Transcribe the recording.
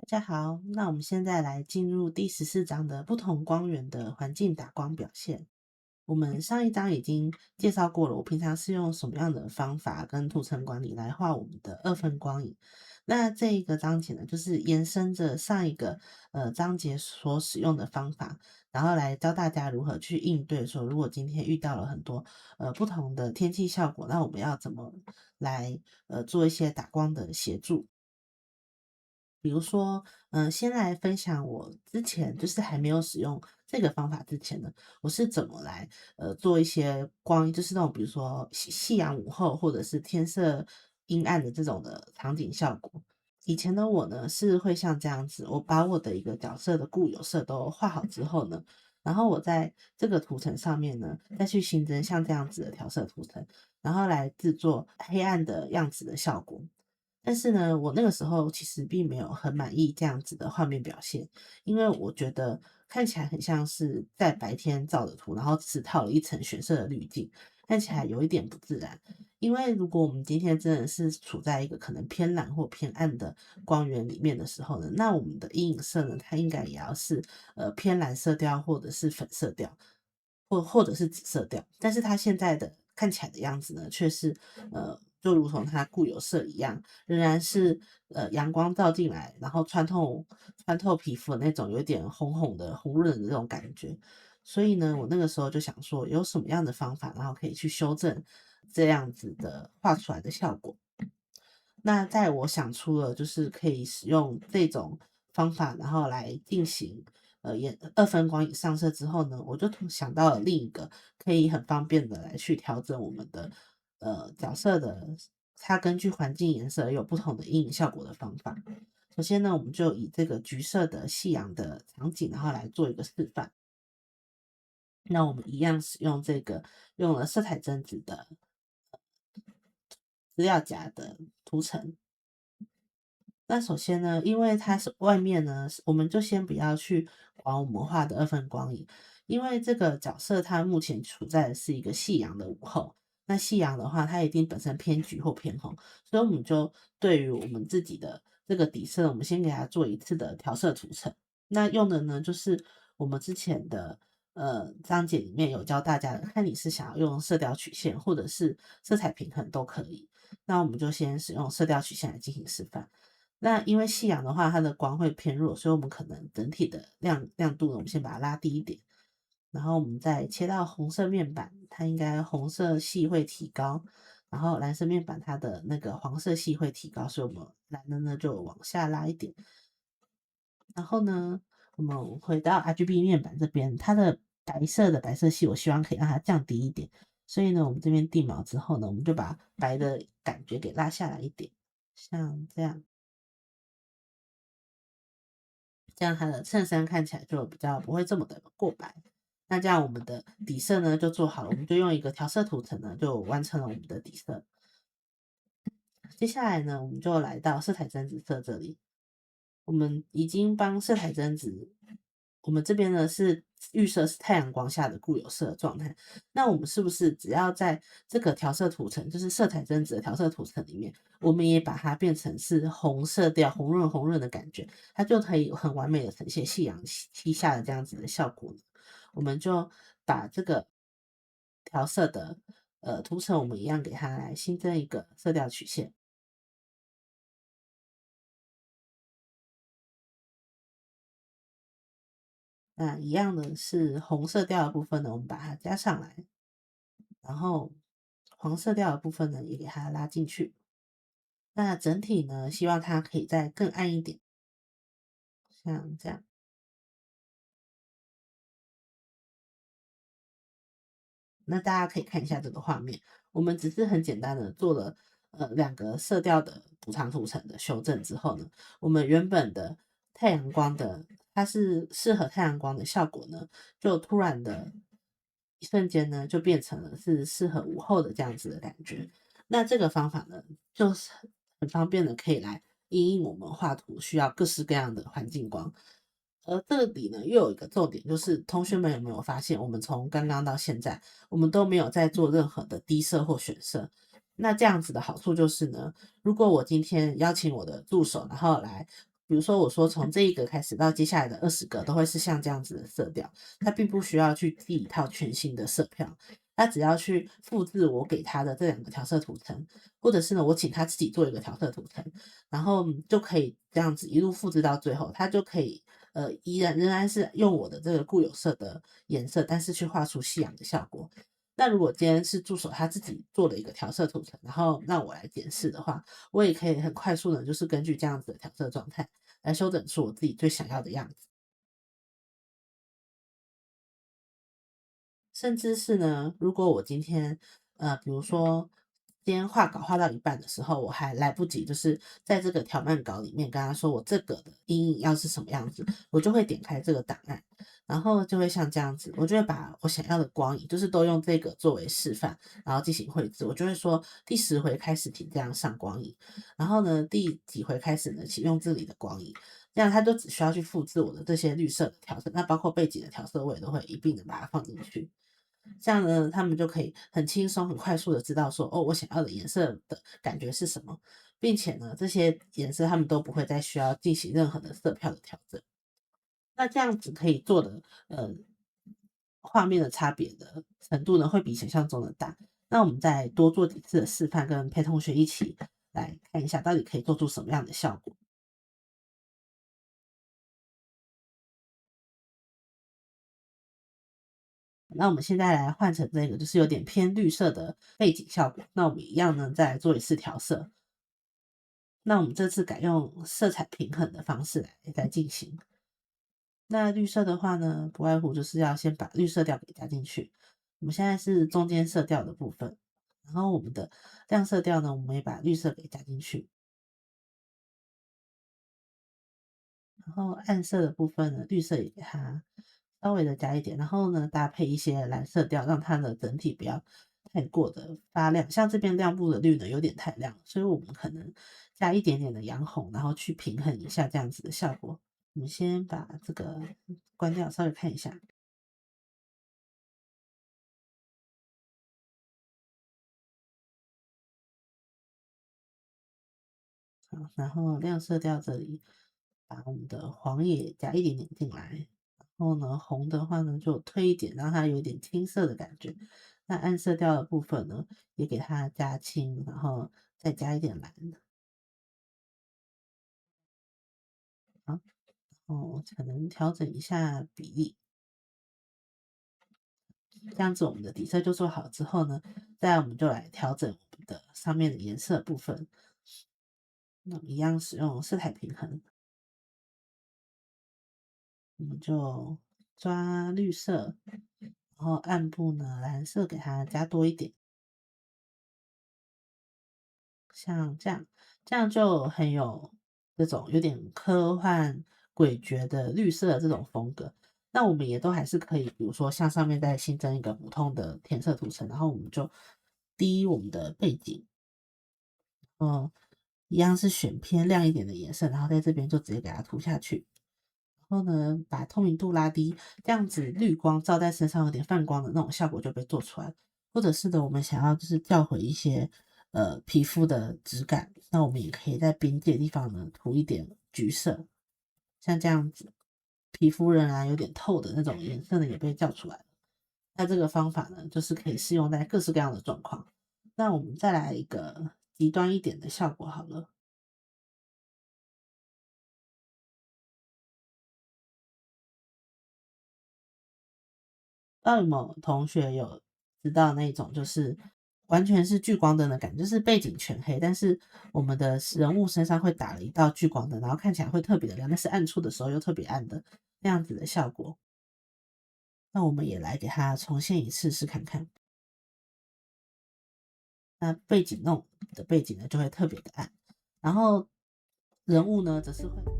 大家好，那我們現在來進入第14章的不同光源的環境打光表現。我們上一章已經介紹過了，我平常是用什麼樣的方法跟圖層管理來畫我們的二分光影。那這一個章節呢，就是延伸着上一個章節所使用的方法，然後來教大家如何去應對說，如果今天遇到了很多不同的天氣效果，那我們要怎麼來做一些打光的協助。比如說，先來分享我之前就是還沒有使用這個方法之前呢，我是怎麼來做一些光，就是那種比如說夕陽午後或者是天色陰暗的這種的場景效果。以前的我呢是會像這樣子，我把我的一個角色的固有色都畫好之後呢，然後我在這個圖層上面呢再去新增像這樣子的調色圖層，然後來制作黑暗的樣子的效果。但是呢，我那個時候其實並沒有很滿意這樣子的畫面表現，因為我覺得看起來很像是在白天照的圖，然後只套了一層玄色的濾鏡，看起來有一點不自然。因為如果我們今天真的是處在一個可能偏藍或偏暗的光源裡面的時候呢，那我們的陰影色呢，它應該也要是偏藍色調或者是粉色調，或者是紫色調。但是它現在的看起來的樣子呢，卻是就如同它固有色一樣，仍然是陽光照進來，然後穿透皮膚的那種有點紅紅的紅潤的那種感覺。所以呢，我那個時候就想說，有什麼樣的方法，然後可以去修正這樣子的畫出來的效果。那在我想出了就是可以使用這種方法，然後來進行二分光影上色之後呢，我就想到了另一個可以很方便的来去調整我們的角色的，它根据環境顏色有不同的陰影效果的方法。首先呢，我們就以這個橘色的夕陽的場景，然後來做一個示範。那我們一樣使用这個用了色彩幀子的資料夾的圖層。那首先呢，因為它是外面呢，我們就先不要去管我們畫的二分光影，因為這個角色它目前處在的是一個夕陽的午後。那夕陽的話，它一定本身偏橘或偏紅，所以我們就對於我們自己的這個底色，我們先給它做一次的調色圖層。那用的呢，就是我們之前的章節裡面有教大家的，看你是想要用色調曲線或者是色彩平衡都可以。那我們就先使用色調曲線來進行示範。那因為夕陽的話，它的光會偏弱，所以我們可能整體的亮度呢，我們先把它拉低一點。然後我們再切到紅色面板，它應該紅色系會提高，然後藍色面板它的那個黃色系會提高，所以我們藍的呢就往下拉一點。然後呢，我們回到 RGB 面板這邊，它的白色系我希望可以讓它降低一點，所以呢，我們這邊定錨之後呢，我們就把白的感覺給拉下來一點，像這樣。這樣它的襯衫看起來就比較不會這麼的過白。那這樣我們的底色呢就做好了，我們就用一個調色圖層呢就完成了我們的底色。接下來呢，我們就來到色彩幀子色這裡，我們已經幫色彩幀子，我們這邊呢是預設是太陽光下的固有色的狀態。那我們是不是只要在這個調色圖層，就是色彩幀子的調色圖層裡面，我們也把它變成是紅色調，紅潤的感覺，它就可以很完美的呈現夕陽西下的這樣子的效果呢？我們就把這個調色的圖層，我們一樣給它來新增一個色調曲線。那一樣的是紅色調的部分呢，我們把它加上來，然後黃色調的部分呢也給它拉進去。那整體呢，希望它可以再更暗一點，像這樣。那大家可以看一下這個畫面，我們只是很簡單的做了兩個色調的補償圖層的修正之後呢，我們原本的太陽光的，它是適合太陽光的效果呢，就突然的一瞬間呢，就變成了是適合午後的這樣子的感覺。那這個方法呢，就是很方便的可以來因應我們畫圖需要各式各樣的環境光。而這裡呢，又有一個重點，就是同學們有沒有發現，我們從剛剛到現在，我們都沒有在做任何的低色或選色。那這樣子的好處就是呢，如果我今天邀請我的助手，然後來比如說我說從這一個開始到接下來的20個都會是像這樣子的色調，它並不需要去記一套全新的色票，它只要去複製我給它的這2個調色圖層，或者是呢我請他自己做一個調色圖層，然後就可以這樣子一路複製到最後，它就可以仍然是用我的這個固有色的顏色，但是去畫出夕陽的效果。那如果今天是助手他自己做了一個調色圖層，然後讓我來檢視的話，我也可以很快速的，就是根據這樣子的調色狀態來修整出我自己最想要的樣子。甚至是呢，如果我今天比如說今天畫稿畫到一半的時候，我還來不及，就是在這個調慢稿裡面跟他說我這個的陰影要是什麼樣子，我就會點開這個檔案，然後就會像這樣子，我就會把我想要的光影，就是都用這個作為示範，然後進行繪製。我就會說第10回開始請這樣上光影，然後呢第幾回開始呢請用這裡的光影，這樣他就只需要去複製我的這些綠色的調色，那包括背景的調色我也都會一併的把它放進去。這樣呢，他們就可以很輕鬆、很快速的知道說，哦，我想要的顏色的感覺是什麼，並且呢，這些顏色他們都不會再需要進行任何的色票的調整。那這樣子可以做的，畫面的差別的程度呢，會比想象中的大。那我們再多做幾次的示範，跟陪同學一起來看一下，到底可以做出什麼樣的效果。那我們現在來換成這個，就是有點偏綠色的背景效果。那我們一樣呢，再來做一次調色。那我們這次改用色彩平衡的方式來進行。那綠色的話呢，不外乎就是要先把綠色調給加進去。我們現在是中間色調的部分，然後我們的亮色調呢，我們也把綠色給加進去。然後暗色的部分呢，綠色也給它稍微的加一點，然後呢搭配一些藍色調，讓它的整體不要太過的發亮。像這邊亮部的綠呢有點太亮，所以我們可能加一點點的洋紅，然後去平衡一下這樣子的效果。我們先把這個關掉，稍微看一下。好，然後亮色調這裡，把我們的黃也加一點點進來。然後呢，紅的話呢就推一點，讓它有點青色的感覺。那暗色調的部分呢，也給它加青，然後再加一點藍。好，然後可能調整一下比例。這樣子我們的底色就做好之後呢，再來我們就來調整我們的上面的顏色部分。那我們一樣使用色彩平衡，我們就抓綠色，然後暗部呢藍色給它加多一點，像這樣，這樣就很有這種有點科幻詭譎的綠色的這種風格。那我們也都還是可以，比如說像上面再新增一個普通的填色圖層，然後我們就低我們的背景，一樣是選偏亮一點的顏色，然後在這邊就直接給它塗下去。然後呢，把透明度拉低，這樣子綠光照在身上有點泛光的那種效果就被做出來。或者是的，我們想要就是調回一些皮膚的質感，那我們也可以在邊界的地方呢塗一點橘色，像這樣子，皮膚仍然有點透的那種顏色呢也被調出來了。那這個方法呢，就是可以適用在各式各樣的狀況。那我們再來一個極端一點的效果好了。不知道有沒有同學有知道那種就是完全是聚光燈的感覺，就是背景全黑，但是我們的人物身上會打了一道聚光燈，然後看起來會特別的亮，但是暗處的時候又特別暗的那樣子的效果。那我們也來給它重現一次試看看。那背景弄的背景呢就會特別的暗，然後人物呢則是會。